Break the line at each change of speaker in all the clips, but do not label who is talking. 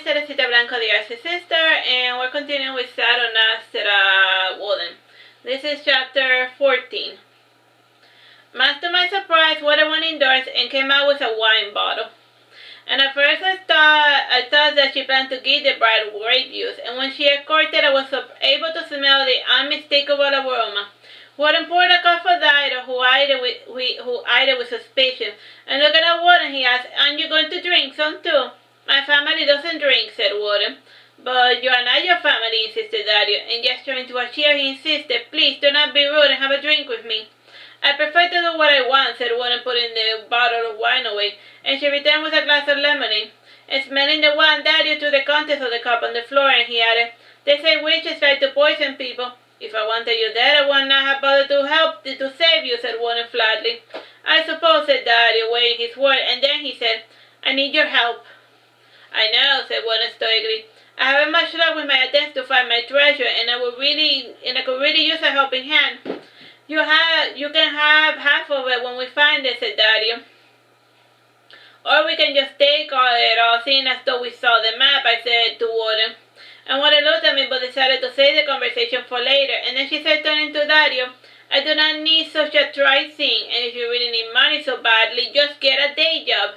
Teresita Blanco, the Artsy sister, and we're continuing with Saturnastra Woden. This is chapter 14. Much to my surprise, Woden went indoors and came out with a wine bottle. And at first I thought that she planned to give the bride grape juice, and when she escorted, I was able to smell the unmistakable aroma. Woden poured a cup for Dido, who eyed it with suspicion. And looking at Woden, he asked, "Aren't you going to drink some too?" "My family doesn't drink," said Woden. "But you are not your family," insisted Dario, and gesturing to a chair, he insisted, "Please do not be rude and have a drink with me." "I prefer to do what I want," said Woden, putting the bottle of wine away, and she returned with a glass of lemonade. And smelling the wine, Dario threw the contents of the cup on the floor, and he added, "They say witches try to poison people. If I wanted you dead, I would not have bothered to save you," said Woden flatly. "I suppose," said Dario, weighing his word, and then he said, "I need your help." "I know," said Woden stoically. "I haven't much luck with my attempts to find my treasure, and I could really use a helping hand." You can have half of it when we find it," said Dario. "Or we can just take it all, seeing as though we saw the map," I said to Woden. And Woden looked at me but decided to save the conversation for later, and then she said, turning to Dario, "I do not need such a trite thing, and if you really need money so badly, just get a day job."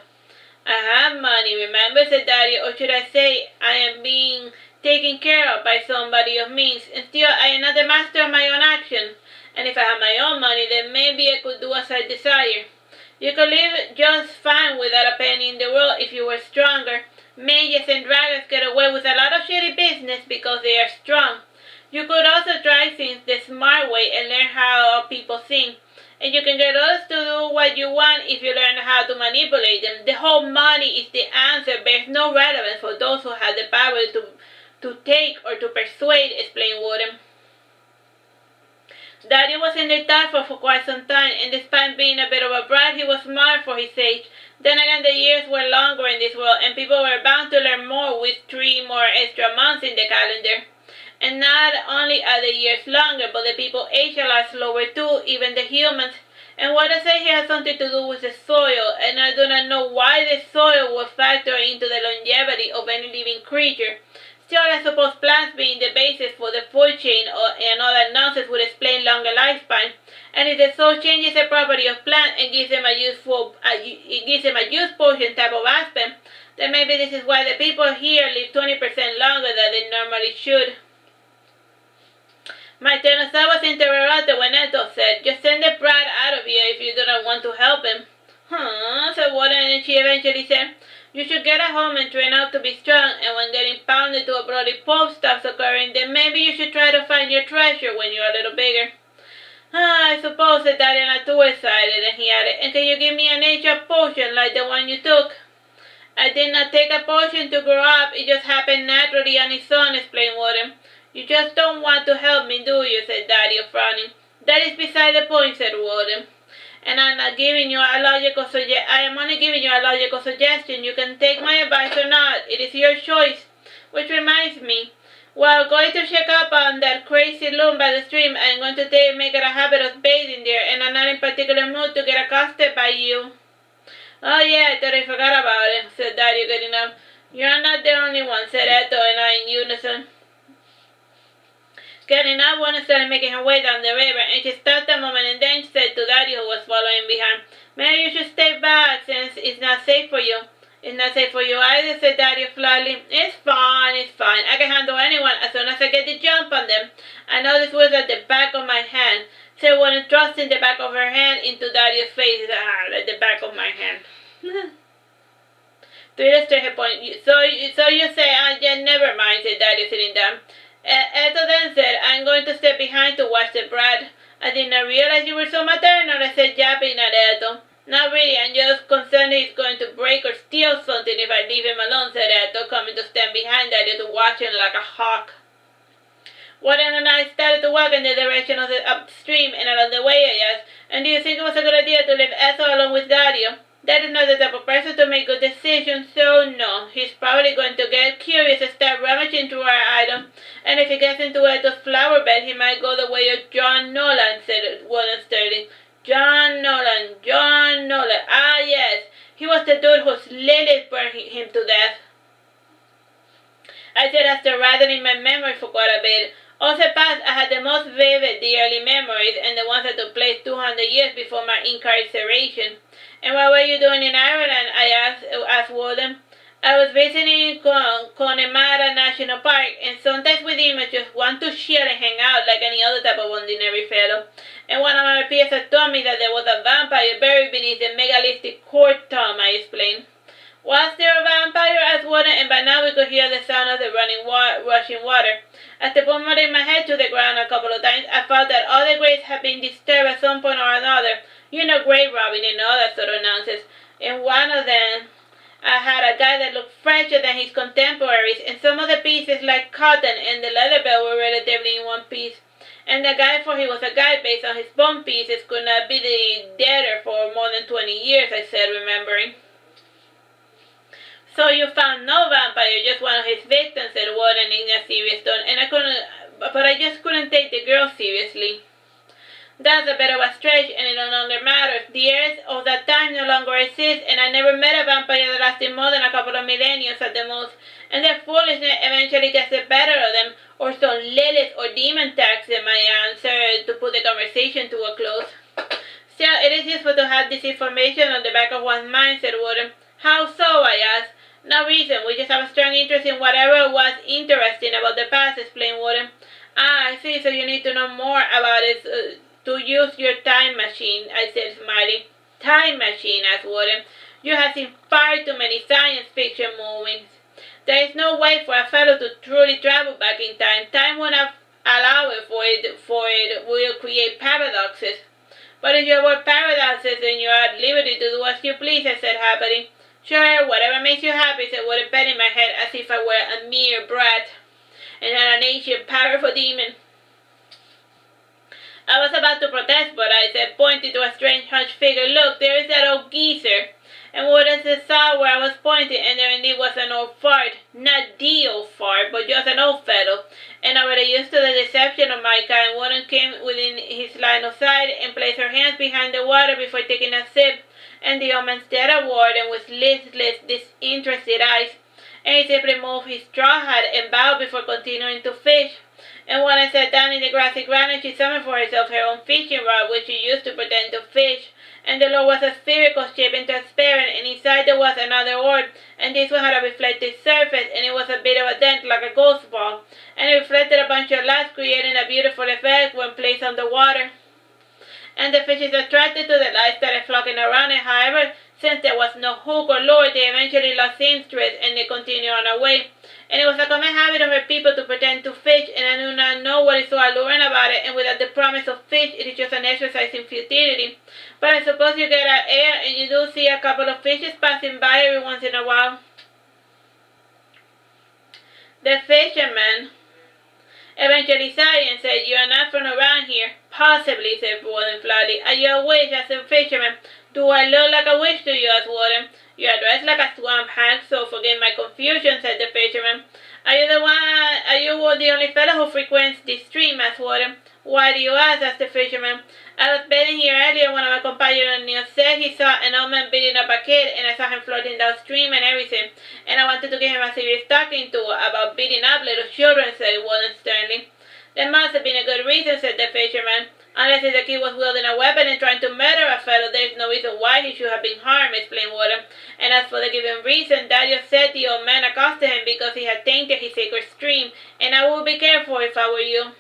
"I have money, remember," said Dario, "or should I say, I am being taken care of by somebody of means, and still I am not the master of my own actions. And if I had my own money, then maybe I could do as I desire. You could live just fine without a penny in the world if you were stronger. Mages and dragons get away with a lot of shitty business because they are strong. You could also try things the smart way and learn how people think. And you can get others to do what you want if you learn how to manipulate them. The whole money is the answer bears no relevance for those who have the power to take or to persuade," explained Woden. Dario was in the dark for quite some time, and despite being a bit of a brat, he was smart for his age. Then again, the years were longer in this world, and people were bound to learn more with 3 more extra months in the calendar. And not only are the years longer, but the people age a lot slower too, even the humans. And what I say here has something to do with the soil, and I do not know why the soil would factor into the longevity of any living creature. Still, I suppose plants being the basis for the food chain and all that nonsense would explain longer lifespan. And if the soil changes the property of plant and gives them a use potion type of aspect, then maybe this is why the people here live 20% longer than they normally should. My Tyrannosaurus was interrupted when Eto said, "Just send the brat out of here if you do not want to help him." Said Woden, and she eventually said, "You should get a home and train out to be strong, and when getting pounded to a bloody pulp stops occurring, then maybe you should try to find your treasure when you're a little bigger." "I suppose," said Daddy, not too excited, and he added, "And can you give me an nature potion like the one you took?" "I did not take a potion to grow up, it just happened naturally on its own," explained Woden. "You just don't want to help me, do you?" said Daddy, frowning. "That is beside the point," said Woden. "And I am only giving you a logical suggestion. You can take my advice or not. It is your choice. Which reminds me, while going to check up on that crazy loon by the stream, I am going to make it a habit of bathing there, and I'm not in particular mood to get accosted by you." "Oh yeah, I thought I forgot about it," said Dario, getting up. "You're not the only one," said Eto and I in unison. Getting up, Woden started making her way down the river, and she stopped a moment and then said to Dario, who was following behind, "Maybe you should stay back since it's not safe for you." "It's not safe for you either," said Dario flatly. It's fine. I can handle anyone as soon as I get the jump on them. I know this was at the back of my hand," said Woden, thrusting the back of her hand into Dario's face. Like the back of my hand. To illustrate her point, so you say, yeah, never mind," said Dario, sitting down. Eto then said, "I'm going to stay behind to watch the brat." "I did not realize you were so maternal," I said, yapping at Eto. "Not really, I'm just concerned he's going to break or steal something if I leave him alone," said Eto, coming to stand behind Dario to watch him like a hawk. Woden and I started to walk in the direction of the upstream, and along the way I asked, "And do you think it was a good idea to leave Eto alone with Dario?" "That is not the type of person to make good decisions, so no. He's probably going to get curious and start rummaging through our item. And if he gets into Eto's flower bed, he might go the way of John Nolan," said Woden sturdily. John Nolan. Ah, yes. He was the dude whose lilies burned him to death." I said after rattling my memory for quite a bit. All the past, I had the most vivid the early memories and the ones that took place 200 years before my incarceration. And what were you doing in Ireland? I asked Woden. I was visiting Connemara National Park, and sometimes with him I just want to chill and hang out like any other type of ordinary fellow. And one of my peers had told me that there was a vampire buried beneath the megalithic court tomb, I explained. Was there a vampire? Asked Woden, and by now we could hear the sound of the rushing water. After putting my head to the ground a couple of times, I felt that all the graves had been disturbed at some point or another. You know, grave robbing and all that sort of nonsense. In one of them, I had a guy that looked fresher than his contemporaries, and some of the pieces, like cotton and the leather belt, were relatively in one piece. And the guy, for he was a guy based on his bone pieces, could not be the deader for more than 20 years, I said, remembering. So you found no vampire, just one of his victims, said Woden in a serious tone, but I just couldn't take the girl seriously. That's a bit of a stretch, and it no longer matters. The heirs of that time no longer exist, and I never met a vampire that lasted more than a couple of millennia at the most, and their foolishness eventually gets the better of them, or some Lilith or demon tax in my answer to put the conversation to a close. Still, it is useful to have this information on the back of one's mind, said Woden. How so? I asked. No reason, we just have a strong interest in whatever was interesting about the past, explained Woden. Ah, I see, so you need to know more about it to use your time machine, I said, smiling. Time machine, asked Woden. You have seen far too many science fiction movies. There is no way for a fellow to truly travel back in time. Time won't allow it, for it will create paradoxes. But if you avoid paradoxes, then you are at liberty to do as you please, I said happily. Sure, whatever makes you happy, said Woden, patting my head as if I were a mere brat and not an ancient powerful demon. I was about to protest, but I said, pointing to a strange hunched figure, look, there is that old geezer. And Woden saw where I was pointing, and there indeed was an old fart. Not the old fart, but just an old fellow. And already used to the deception of my kind, Woden came within his line of sight and placed her hands behind the water before taking a sip. And the old man stared at Woden with listless, disinterested eyes, and he simply moved his straw hat and bowed before continuing to fish. And when I sat down in the grassy ground, and she summoned for herself her own fishing rod, which she used to pretend to fish. And the Lord was a spherical shape and transparent, and inside there was another orb, and this one had a reflective surface, and it was a bit of a dent like a ghost ball, and it reflected a bunch of lights, creating a beautiful effect when placed on the water. And the fishes attracted to the light started flocking around it. However, since there was no hook or lure, they eventually lost interest and they continued on their way. And it was a common habit of her people to pretend to fish, and I do not know what is so alluring about it, and without the promise of fish, it is just an exercise in futility. But I suppose you get an air, and you do see a couple of fishes passing by every once in a while. The fisherman eventually sighed and said, you are not from around here. Possibly, said Woden flatly. Are you a witch? Asked the fisherman. Do I look like a witch to you? Asked Woden. You are dressed like a swamp hag, so forgive my confusion, said the fisherman. Are you the only fellow who frequents this stream? Asked Woden. Why do you ask? Asked the fisherman. I was bathing here earlier when my companion said he saw an old man beating up a kid, and I saw him floating downstream and everything, and I wanted to give him a serious talking to about beating up little children, said Woden sternly. There must have been a good reason, said the fisherman. Unless the kid was wielding a weapon and trying to murder a fellow, there is no reason why he should have been harmed, explained Woden. And as for the given reason, Dario said the old man accosted him because he had tainted his sacred stream, and I would be careful if I were you.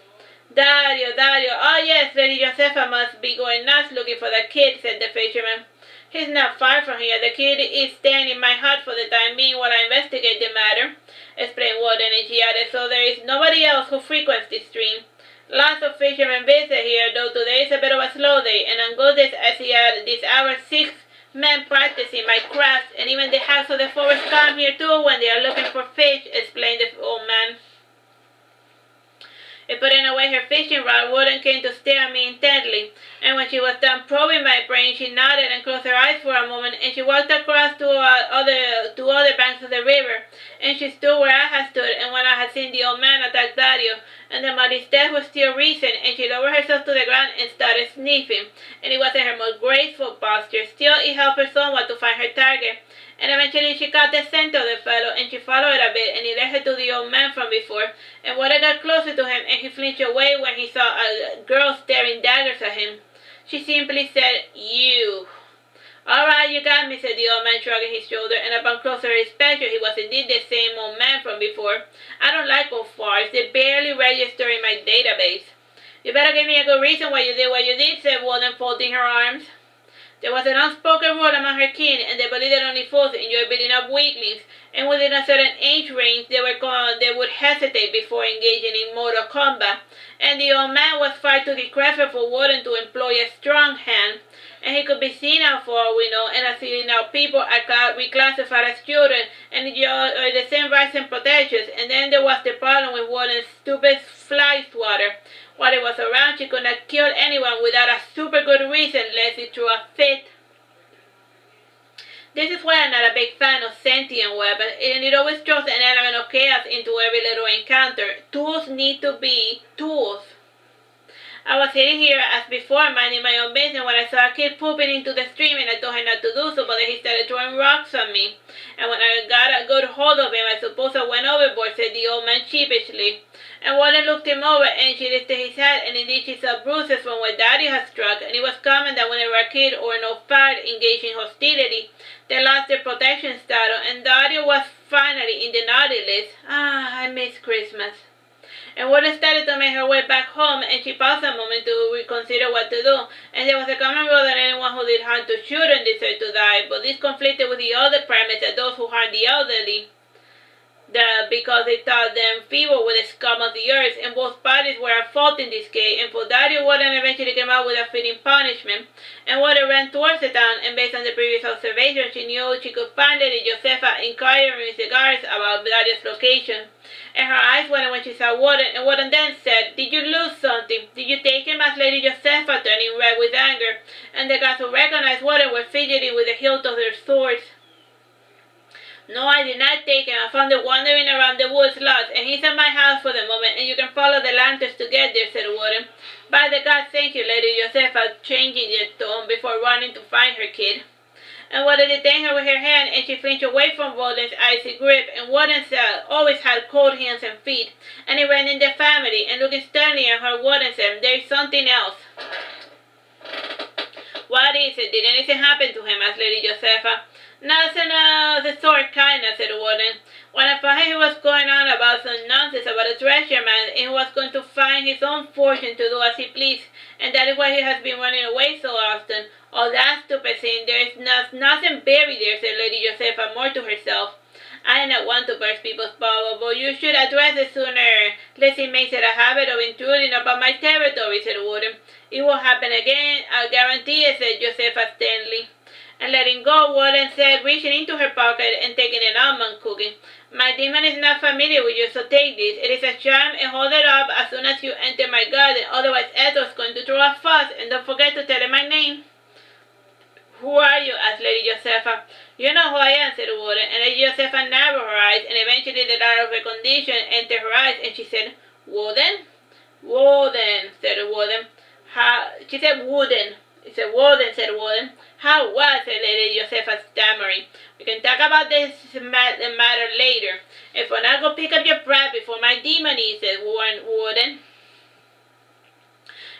Dario, oh yes, Lady Josefa must be going nuts looking for the kid, said the fisherman. He's not far from here. The kid is staying in my hut for the time being while I investigate the matter, explained Woden, and she added, so there is nobody else who frequents this stream. Lots of fishermen visit here, though today is a bit of a slow day, and on good days I see at this hour 6 men practicing my craft, and even the hags of the forest come here too when they are looking for fish, explained the old man. And putting away her fishing rod, Woden came to stare at me intently, and when she was done probing my brain, she nodded and closed her eyes for a moment, and she walked across to other banks of the river, and she stood where I had stood, and when I had seen the old man attack Dario, and the muddy steps was still recent, and she lowered herself to the ground and started sniffing, and it wasn't her most graceful posture. Still, it helped her somewhat to find her target, And eventually she caught the scent of the fellow, and she followed a bit, and he led her to the old man from before. And Woden got closer to him, and he flinched away when he saw a girl staring daggers at him. She simply said, "You." "All right, you got me," said the old man, shrugging his shoulder, and upon closer inspection he was indeed the same old man from before. "I don't like old farts. They barely register in my database." "You better give me a good reason why you did what you did," said Woden, folding her arms. There was an unspoken rule among her kin, and they believed that only fools enjoyed beating up weaklings, and within a certain age range they would hesitate before engaging in mortal combat. And the old man was far too decrepit for Woden to employ a strong hand, and he could be seen out for all we know, and as you know, people are reclassified as children, and enjoy the same rights and protections. And then there was the problem with Woden's stupid fly swatter. While he was around, she could not kill anyone without a super good reason, lest it threw a fit. This is why I'm not a big fan of sentient weapons, and it always throws an element of chaos into every little encounter. Tools need to be tools. I was sitting here as before, minding my own business, when I saw a kid pooping into the stream, and I told him not to do so, but then he started throwing rocks at me. And when I got a good hold of him, I suppose I went overboard, said the old man sheepishly. And Woden looked him over, and she lifted his head, and indeed she saw bruises from where Daddy had struck, and it was common that whenever a kid or an old fart engaged in hostility, they lost their protection status, and Daddy was finally in the naughty list. Ah, I miss Christmas. And Woden started to make her way back home, and she paused a moment to reconsider what to do. And there was a common rule that anyone who did harm to children deserved to die, but this conflicted with the other premise that those who harm the elderly, because they thought them feeble with the scum of the earth, and both parties were at fault in this case. And for that, Woden eventually came out with a fitting punishment. And Woden ran towards the town, and based on the previous observation, she knew she could find Lady Josepha inquiring with the guards about Darius' location. And her eyes went when she saw Woden, and Woden then said, "Did you lose something? Did you take him?" asked Lady Josepha, turning red with anger. And the guards who recognized Woden were fidgeting with the hilt of their swords. "No, I did not take him. I found him wandering around the woods lost, and he's at my house for the moment, and you can follow the lanterns to get there," said Woden. "By the gods, thank you," Lady Josepha, changing her tone before running to find her kid. And Woden detained her with her hand, and she flinched away from Woden's icy grip, and Woden always had cold hands and feet, and he ran in the family, and looking sternly at her, Woden said, "There is something else." "What is it? Did anything happen to him?" asked Lady Josepha. "Nothing of the sort, kinda," said Woden. "When I found he was going on about some nonsense about a treasure man, and he was going to find his own fortune to do as he pleased, and that is why he has been running away so often." "Oh, that stupid thing, there is nothing buried there," said Lady Josepha, more to herself. "I do not want to burst people's bubble, but you should address it sooner, lest he makes it a habit of intruding upon my territory," said Woden. "It will happen again, I'll guarantee it," said Josepha sternly. And letting go, Woden said, reaching into her pocket and taking an almond cookie, "My demon is not familiar with you, so take this. It is a charm, and hold it up as soon as you enter my garden, otherwise Ethel's going to throw a fuss, and don't forget to tell him my name." "Who are you?" asked Lady Josepha. "You know who I am," said Woden, and Lady Josepha narrowed her eyes, and eventually the light of recognition entered her eyes, and she said, "Woden?" "Woden," said Woden. She said Woden. He said, "Woden," said Woden. "How was?" said Lady Josepha, stammering. "We can talk about this matter later. And for now, go pick up your brat before my demon eats it," warned Woden.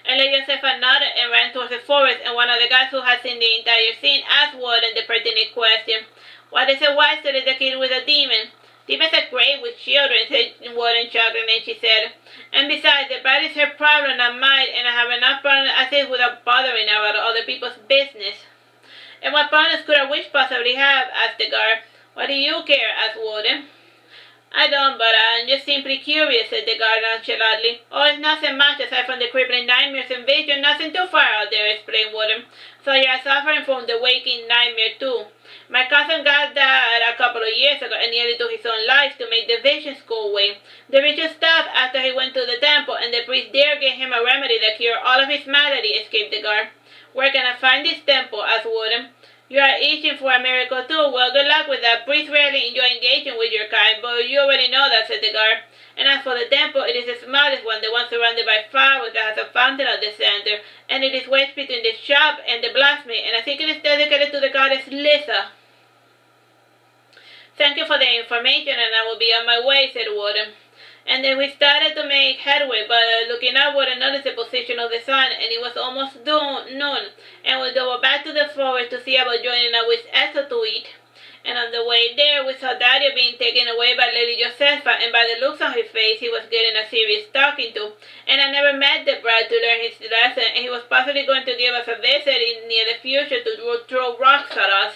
And Lady Josepha nodded and ran towards the forest, and one of the guys who had seen the entire scene asked Woden the pertinent question. "What is it wise to leave the kid with a demon?" "Demons are great with children," said Woden, chuckling, and she said, "And besides, the brat is her problem, not mine, and I have enough problems as is without bothering about other people's business." "And what problems could a witch possibly have?" asked the guard. "What do you care?" asked Woden. "I don't, but I'm just simply curious," said the guard nonchalantly. "Oh, it's nothing much aside from the crippling nightmares and visions, nothing too far out there," explained Woden. "So you're suffering from the waking nightmare too. My cousin got that a couple of years ago and nearly took his own life to make the visions go away. The vision stopped after he went to the temple, and the priest there gave him a remedy that cured all of his malady," escaped the guard. "Where can I find this temple?" asked Woden. "You are itching for a miracle too. Well, good luck with that. Priests rarely enjoy engaging with your kind, but you already know that," said the guard. "And as for the temple, it is the smallest one, the one surrounded by flowers that has a fountain at the center, and it is wedged between the shop and the blacksmith, and I think it is dedicated to the goddess Lisa." Thank you for the information, and I will be on my way, said Woden. And then we started to make headway, but looking upward, I noticed the position of the sun, and it was almost noon. And we go back to the forest to see about joining up with Ethel to eat. And on the way there, we saw Dario being taken away by Lady Josefa, and by the looks on his face, he was getting a serious talking to. And I never met the brat to learn his lesson, and he was possibly going to give us a visit in near the future to throw rocks at us.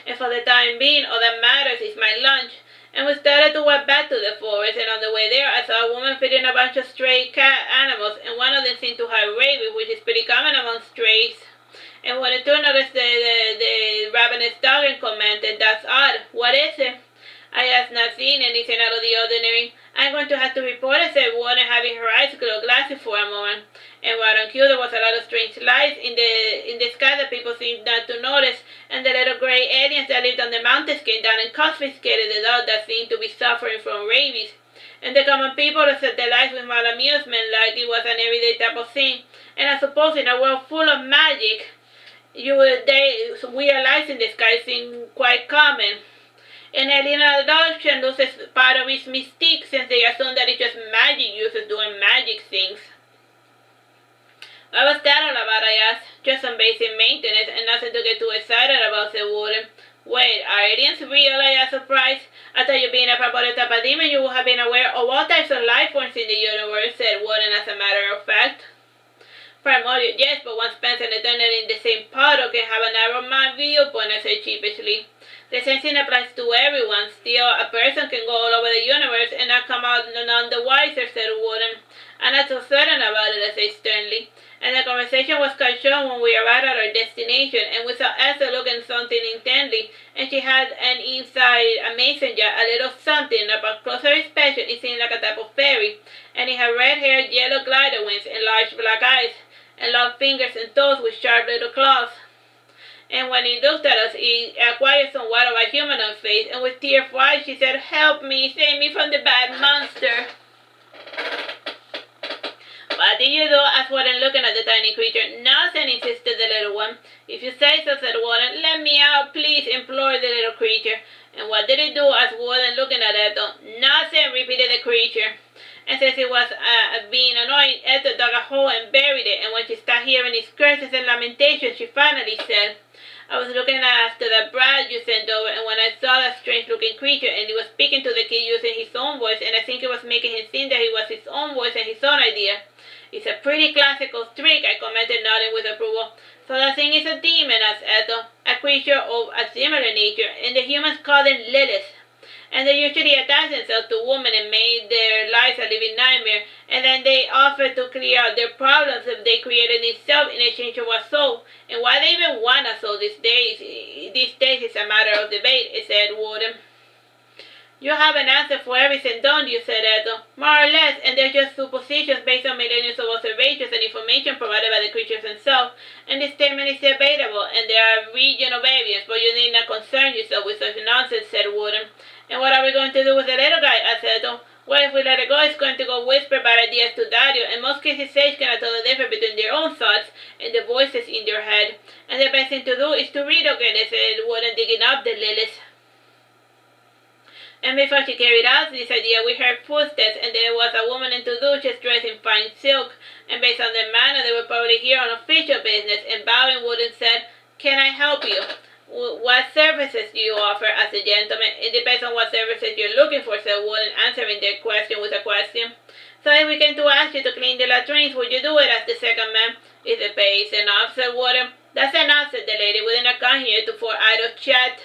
And for the time being, all that matters is my lunch. And we started to walk back to the forest, and on the way there, I saw a woman feeding a bunch of stray cat animals, and one of them seemed to have rabies, which is pretty common among strays. And when the two noticed the ravenous dog and commented, "That's odd. What is it?" I asked, not seeing anything out of the ordinary. "I'm going to have to report it," said Woden, having her eyes glow glassy for a moment. And right on cue, there was a lot of strange lights in the sky that people seemed not to notice, and the little gray aliens that lived on the mountains came down and confiscated the dog that seemed to be suffering from rabies. And the common people set their lives with malamusement like it was an everyday type of thing. And I suppose in a world full of magic, weird lights in the sky seem quite common. And alien adoption loses part of its mystique since they assume that it's just magic users doing magic things. "What was that all about?" I asked. "Just some basic maintenance and nothing to get too excited about," said Woden. "Wait, are aliens real?" I asked, surprised. "I thought you being a primordial type of demon, you would have been aware of all types of life forms in the universe," said Woden, as a matter of fact. "Primordial, yes, but one spends an eternity in the same pot or can have a narrow-minded viewpoint," I said sheepishly. "The same thing applies to everyone. Still, a person can go all over the universe and not come out none the wiser," said Woden. "I'm not so certain about it," I said sternly. And the conversation was cut short when we arrived at our destination, and we saw Esther looking something intently, and she had an inside a mason jar, a little something. Upon closer inspection, it seemed like a type of fairy, and it had red hair, yellow glider wings, and large black eyes, and long fingers and toes with sharp little claws. And when he looked at us, he acquired somewhat of a humanoid face, and with tearful eyes, she said, "Help me, save me from the bad monster." "What did you do?" asked Woden, looking at the tiny creature. "Nothing," insisted the little one. "If you say so," said Woden. "Let me out, please," implored the little creature. "And what did it do?" asked Woden, looking at Ethel. "Nothing," repeated the creature. And since it was being annoying, Ethel dug a hole and buried it, and when she started hearing his curses and lamentations, she finally said, "I was looking after the brat you sent over, and when I saw that strange-looking creature, and he was speaking to the kid using his own voice, and I think it was making him think that it was his own voice and his own idea." "It's a pretty classical trick," I commented, nodding with approval. "So the thing is a demon," asked Ethel, "a creature of a similar nature, and the humans call them Lilith. And they usually attach themselves to women and make their lives a living nightmare, and then they offer to clear out their problems if they created themselves in exchange for a soul. And why they even want a soul these days is a matter of debate," said Woden. "You have an answer for everything, don't you?" said Ethel. "More or less, and they're just suppositions based on millenniums of observations and information provided by the creatures themselves. And this statement is debatable, and there are regional variants, but you need not concern yourself with such nonsense," said Woden. "And what are we going to do with the little guy?" asked Ethel. "Well, if we let it go, it's going to go whisper bad ideas to Dario, and most kids' age cannot tell the difference between their own thoughts and the voices in their head. And the best thing to do is to relocate it," said Woden, digging up the lilies. And before she carried out this idea, we heard footsteps, and there was a woman in Tudushes dressed in fine silk, and based on their manner, they were probably here on official business, and bowing, Woden said, "Can I help you?" "What services do you offer?" asked the gentleman. "It depends on what services you're looking for," said Woden, answering their question with a question. "So if we came to ask you to clean the latrines, would you do it?" asked the second man. "If the pay is enough," said Woden. "That's enough," said the lady. "We did not come here for idle chat."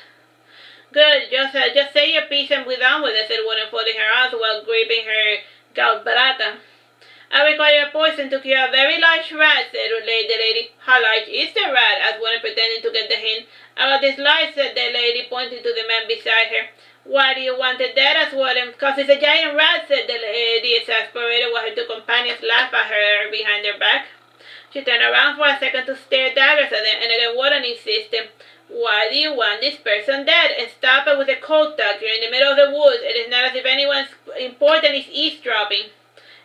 "Good, just say your piece and be done with it," said Woden, folding her arms while gripping her galbrata. "I require a poison to cure a very large rat," said the lady. "How large is the rat?" asked Woden, pretending to get the hint. "About this large," said the lady, pointing to the man beside her. "Why do you want it dead?" asked Woden. "'Cause it's a giant rat," said the lady, exasperated, while her two companions laughed at her behind her back. She turned around for a second to stare daggers at them, and again Woden insisted. "Why do you want this person dead? And stop it with a cold talk. You're in the middle of the woods. It is not as if anyone important is eavesdropping."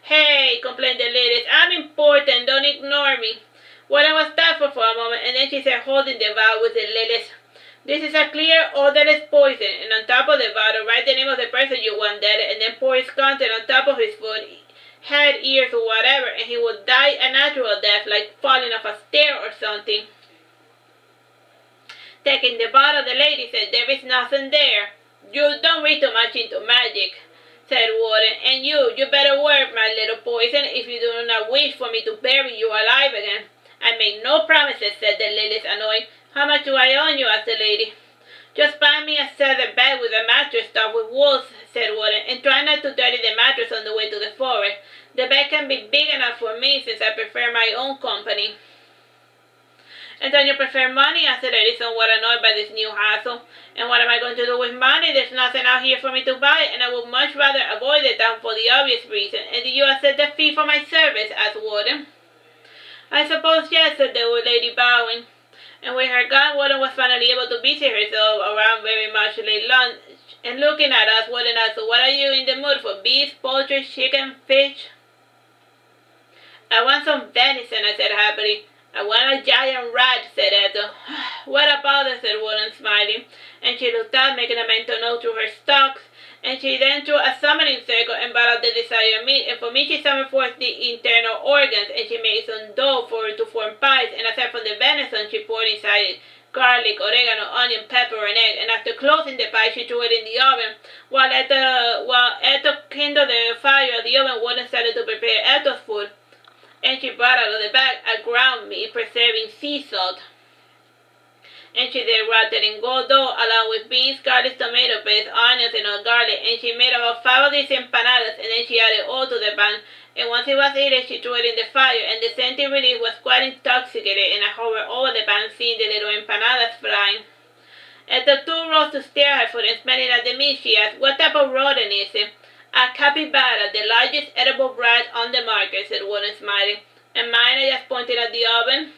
"Hey," complained the ladies, "I'm important. Don't ignore me." Woden was thoughtful for a moment, and then she said, holding the vial with the lilies, This is a clear, odorless poison, and on top of the bottle, write the name of the person you want dead, and then pour its content on top of his foot, head, ears, or whatever, and he will die a natural death, like falling off a stair or something. Taking the bottle, the lady said, "There is nothing there." "You don't read too much into magic," said Woden, "and you better work, my little poison, if you do not wish for me to bury you alive again." "I make no promises," said the lilies, annoyed. "How much do I owe you?" asked the lady. "Just buy me a feather bed with a mattress stuffed with wool," said Woden, "and try not to dirty the mattress on the way to the forest. The bed can be big enough for me, since I prefer my own company." "And don't you prefer money?" asked the lady, somewhat annoyed by this new hassle. "And what am I going to do with money? There's nothing out here for me to buy, and I would much rather avoid the town for the obvious reason." "And do you accept a fee for my service?" asked Woden. "I suppose yes," said the old lady, bowing. And with her gone, Woden was finally able to busy herself around very much late lunch. And looking at us, Woden asked, "So what are you in the mood for? Beef, poultry, chicken, fish?" "I want some venison," I said happily. "I want a giant rat," said Ethel. "What a bother," said Woden, smiling. And she looked up, making a mental note to her stocks. And she then drew a summoning circle and brought out the desired meat. And for me, she summoned forth the internal organs, and she made some dough to form pies. And aside from the venison, she poured inside it garlic, oregano, onion, pepper, and egg. And after closing the pie, she threw it in the oven. While Ethel kindled the fire of the oven, Woden started to prepare Ethel's food. And she brought out of the bag a ground meat, preserving sea salt. And she then wrapped it in gold dough, along with beans, garlic, tomato paste, onions, and garlic. And she made about 5 of these empanadas, and then she added all to the pan. And once it was heated, she threw it in the fire, and the scented relief was quite intoxicated, and I hovered over the pan, seeing the little empanadas frying. Ethel too rose to stare at her food, and smelling at the meat, she asked, "What type of rodent is it?" "A capybara, the largest edible rat on the market," said Woden, smiling. "And mine," I just pointed at the oven.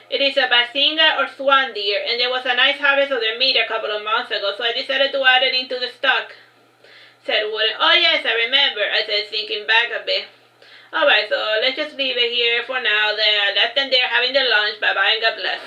"It is a basinga or swan deer, and there was a nice harvest of their meat a couple of months ago, so I decided to add it into the stock," said Woden. "Oh yes, I remember," I said, thinking back a bit. "Alright, so let's just leave it here for now. I left them there having their lunch. Bye-bye and God bless."